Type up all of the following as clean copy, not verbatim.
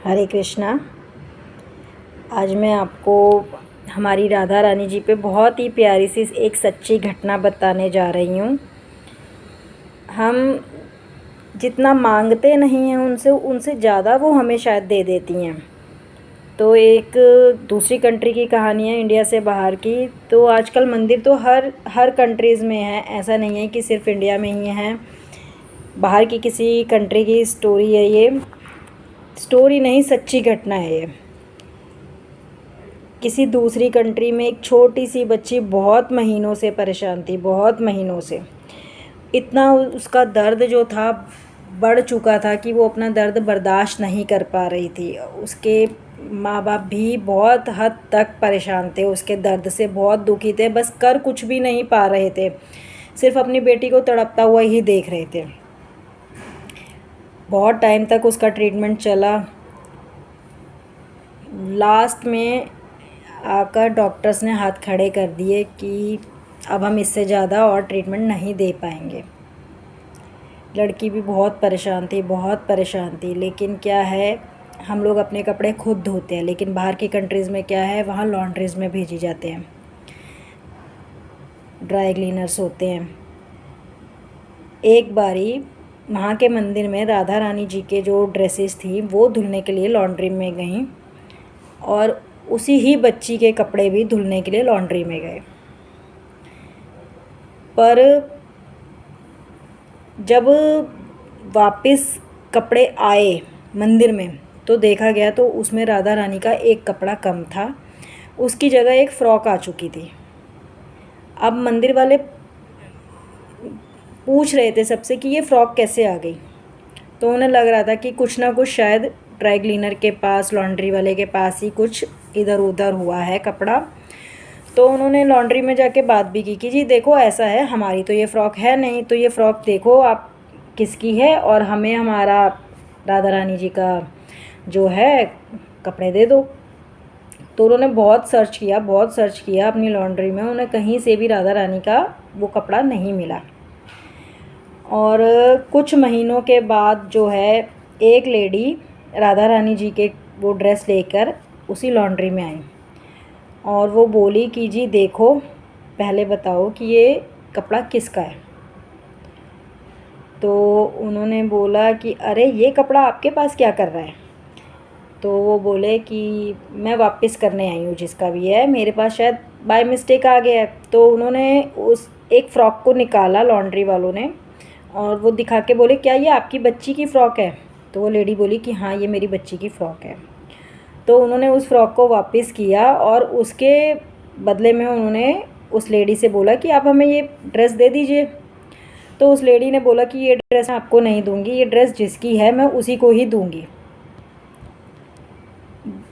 हरे कृष्णा। आज मैं आपको हमारी राधा रानी जी पे बहुत ही प्यारी सी एक सच्ची घटना बताने जा रही हूँ। हम जितना मांगते नहीं हैं उनसे उनसे ज़्यादा वो हमें शायद दे देती हैं। तो एक दूसरी कंट्री की कहानी है, इंडिया से बाहर की। तो आजकल मंदिर तो हर कंट्रीज़ में है, ऐसा नहीं है कि सिर्फ इंडिया में ही है। बाहर की किसी कंट्री की स्टोरी है ये। स्टोरी नहीं, सच्ची घटना है ये। किसी दूसरी कंट्री में एक छोटी सी बच्ची बहुत महीनों से परेशान थी, बहुत महीनों से। इतना उसका दर्द जो था बढ़ चुका था कि वो अपना दर्द बर्दाश्त नहीं कर पा रही थी। उसके माँ बाप भी बहुत हद तक परेशान थे, उसके दर्द से बहुत दुखी थे, बस कर कुछ भी नहीं पा रहे थे, सिर्फ अपनी बेटी को तड़पता हुआ ही देख रहे थे। बहुत टाइम तक उसका ट्रीटमेंट चला। लास्ट में आकर डॉक्टर्स ने हाथ खड़े कर दिए कि अब हम इससे ज़्यादा और ट्रीटमेंट नहीं दे पाएंगे। लड़की भी बहुत परेशान थी, बहुत परेशान थी। लेकिन क्या है, हम लोग अपने कपड़े खुद धोते हैं, लेकिन बाहर की कंट्रीज़ में क्या है, वहाँ लॉन्ड्रीज़ में भेजी जाते हैं, ड्राई क्लीनर्स होते हैं। एक बारी वहाँ के मंदिर में राधा रानी जी के जो ड्रेसेस थी वो धुलने के लिए लॉन्ड्री में गईं, और उसी ही बच्ची के कपड़े भी धुलने के लिए लॉन्ड्री में गए। पर जब वापस कपड़े आए मंदिर में तो देखा गया तो उसमें राधा रानी का एक कपड़ा कम था, उसकी जगह एक फ़्रॉक आ चुकी थी। अब मंदिर वाले पूछ रहे थे सबसे कि ये फ़्रॉक कैसे आ गई। तो उन्हें लग रहा था कि कुछ ना कुछ शायद ड्राई क्लीनर के पास, लॉन्ड्री वाले के पास ही कुछ इधर उधर हुआ है कपड़ा। तो उन्होंने लॉन्ड्री में जाके बात भी की कि जी देखो, ऐसा है, हमारी तो ये फ़्रॉक है नहीं, तो ये फ़्रॉक देखो आप किसकी है, और हमें हमारा राधा रानी जी का जो है कपड़े दे दो। तो उन्होंने बहुत सर्च किया, बहुत सर्च किया अपनी लॉन्ड्री में, उन्हें कहीं से भी राधा रानी का वो कपड़ा नहीं मिला। और कुछ महीनों के बाद जो है एक लेडी राधा रानी जी के वो ड्रेस लेकर उसी लॉन्ड्री में आई, और वो बोली कि जी देखो, पहले बताओ कि ये कपड़ा किसका है। तो उन्होंने बोला कि अरे ये कपड़ा आपके पास क्या कर रहा है। तो वो बोले कि मैं वापस करने आई हूँ, जिसका भी है, मेरे पास शायद बाय मिस्टेक आ गया है। तो उन्होंने उस एक फ़्रॉक को निकाला लॉन्ड्री वालों ने, और वो दिखा के बोले क्या ये आपकी बच्ची की फ़्रॉक है। तो वो लेडी बोली कि हाँ, ये मेरी बच्ची की फ़्रॉक है। तो उन्होंने उस फ़्रॉक को वापस किया, और उसके बदले में उन्होंने उस लेडी से बोला कि आप हमें ये ड्रेस दे दीजिए। तो उस लेडी ने बोला कि ये ड्रेस मैं आपको नहीं दूंगी, ये ड्रेस जिसकी है मैं उसी को ही दूंगी।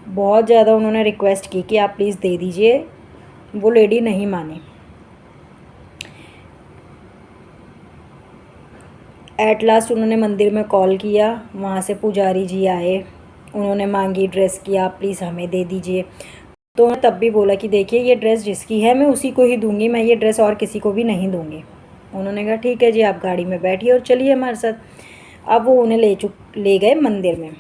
बहुत ज़्यादा उन्होंने रिक्वेस्ट की कि आप प्लीज़ दे दीजिए, वो लेडी नहीं मानी। एट लास्ट उन्होंने मंदिर में कॉल किया, वहाँ से पुजारी जी आए, उन्होंने मांगी ड्रेस की आप प्लीज़ हमें दे दीजिए। तो उन्होंने तब भी बोला कि देखिए, ये ड्रेस जिसकी है मैं उसी को ही दूंगी, मैं ये ड्रेस और किसी को भी नहीं दूंगी। उन्होंने कहा ठीक है जी, आप गाड़ी में बैठिए और चलिए हमारे साथ। अब वो उन्हें ले गए मंदिर में।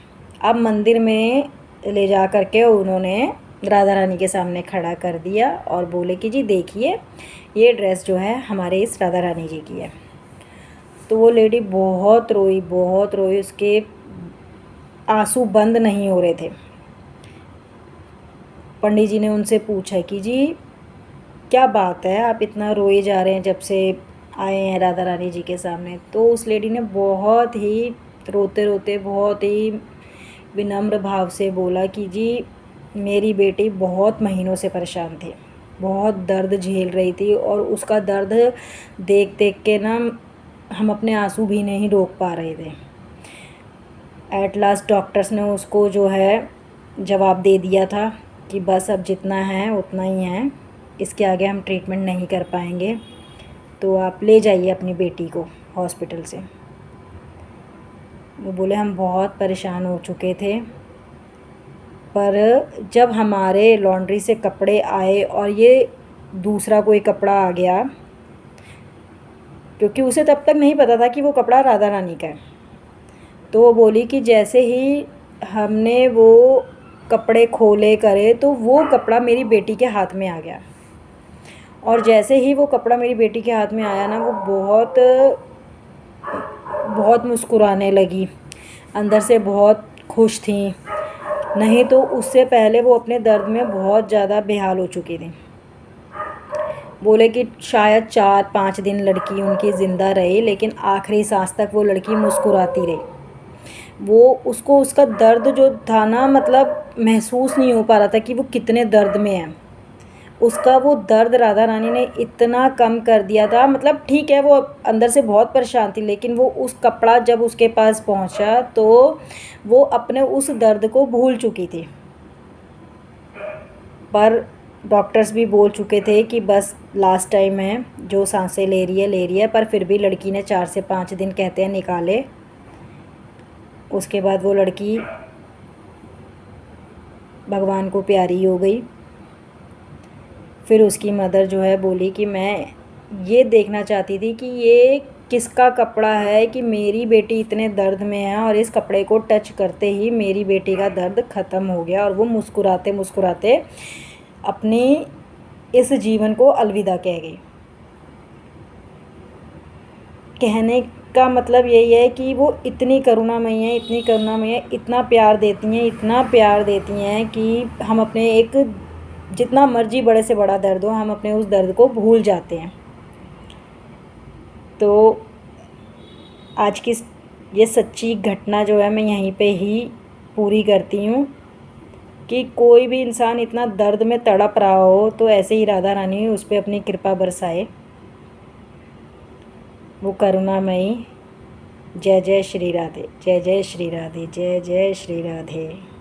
अब मंदिर में ले जा कर के उन्होंने राधा रानी के सामने खड़ा कर दिया और बोले कि जी देखिए, ये ड्रेस जो है हमारे इस राधा रानी जी की है। तो वो लेडी बहुत रोई, बहुत रोई, उसके आंसू बंद नहीं हो रहे थे। पंडित जी ने उनसे पूछा कि जी क्या बात है, आप इतना रोए जा रहे हैं जब से आए हैं राधा रानी जी के सामने। तो उस लेडी ने बहुत ही रोते रोते, बहुत ही विनम्र भाव से बोला कि जी मेरी बेटी बहुत महीनों से परेशान थी, बहुत दर्द झेल रही थी, और उसका दर्द देख देख के ना हम अपने आंसू भी नहीं रोक पा रहे थे। एट लास्ट डॉक्टर्स ने उसको जो है जवाब दे दिया था कि बस अब जितना है उतना ही है, इसके आगे हम ट्रीटमेंट नहीं कर पाएंगे, तो आप ले जाइए अपनी बेटी को हॉस्पिटल से। वो बोले हम बहुत परेशान हो चुके थे, पर जब हमारे लॉन्ड्री से कपड़े आए और ये दूसरा कोई कपड़ा आ गया, क्योंकि उसे तब तक नहीं पता था कि वो कपड़ा राधा रानी का है, तो वो बोली कि जैसे ही हमने वो कपड़े खोले करे तो वो कपड़ा मेरी बेटी के हाथ में आ गया। और जैसे ही वो कपड़ा मेरी बेटी के हाथ में आया ना, वो बहुत बहुत मुस्कुराने लगी, अंदर से बहुत खुश थी। नहीं तो उससे पहले वो अपने दर्द में बहुत ज़्यादा बेहाल हो चुकी थी। बोले कि शायद 4-5 दिन लड़की उनकी ज़िंदा रही, लेकिन आखिरी सांस तक वो लड़की मुस्कुराती रही। वो उसको उसका दर्द जो था ना, मतलब महसूस नहीं हो पा रहा था कि वो कितने दर्द में है। उसका वो दर्द राधा रानी ने इतना कम कर दिया था, मतलब ठीक है वो अंदर से बहुत परेशान थी, लेकिन वो उस कपड़ा जब उसके पास पहुंचा तो वो अपने उस दर्द को भूल चुकी थी। पर डॉक्टर्स भी बोल चुके थे कि बस लास्ट टाइम है, जो सांसें ले रही है, पर फिर भी लड़की ने 4 से 5 दिन कहते हैं निकाले। उसके बाद वो लड़की भगवान को प्यारी हो गई। फिर उसकी मदर जो है बोली कि मैं ये देखना चाहती थी कि ये किसका कपड़ा है कि मेरी बेटी इतने दर्द में है, और इस कपड़े को टच करते ही मेरी बेटी का दर्द ख़त्म हो गया और वो मुस्कुराते मुस्कुराते अपनी इस जीवन को अलविदा कह गई। कहने का मतलब यही है कि वो इतनी करुणामयी हैं, इतनी करुणामयी हैं, इतना प्यार देती हैं, इतना प्यार देती हैं कि हम अपने एक जितना मर्जी बड़े से बड़ा दर्द हो, हम अपने उस दर्द को भूल जाते हैं। तो आज की ये सच्ची घटना जो है मैं यहीं पे ही पूरी करती हूँ कि कोई भी इंसान इतना दर्द में तड़प रहा हो तो ऐसे ही राधा रानी उस पर अपनी कृपा बरसाए। वो करुणामयी। जय जय श्री राधे, जय जय श्री राधे, जय जय श्री राधे।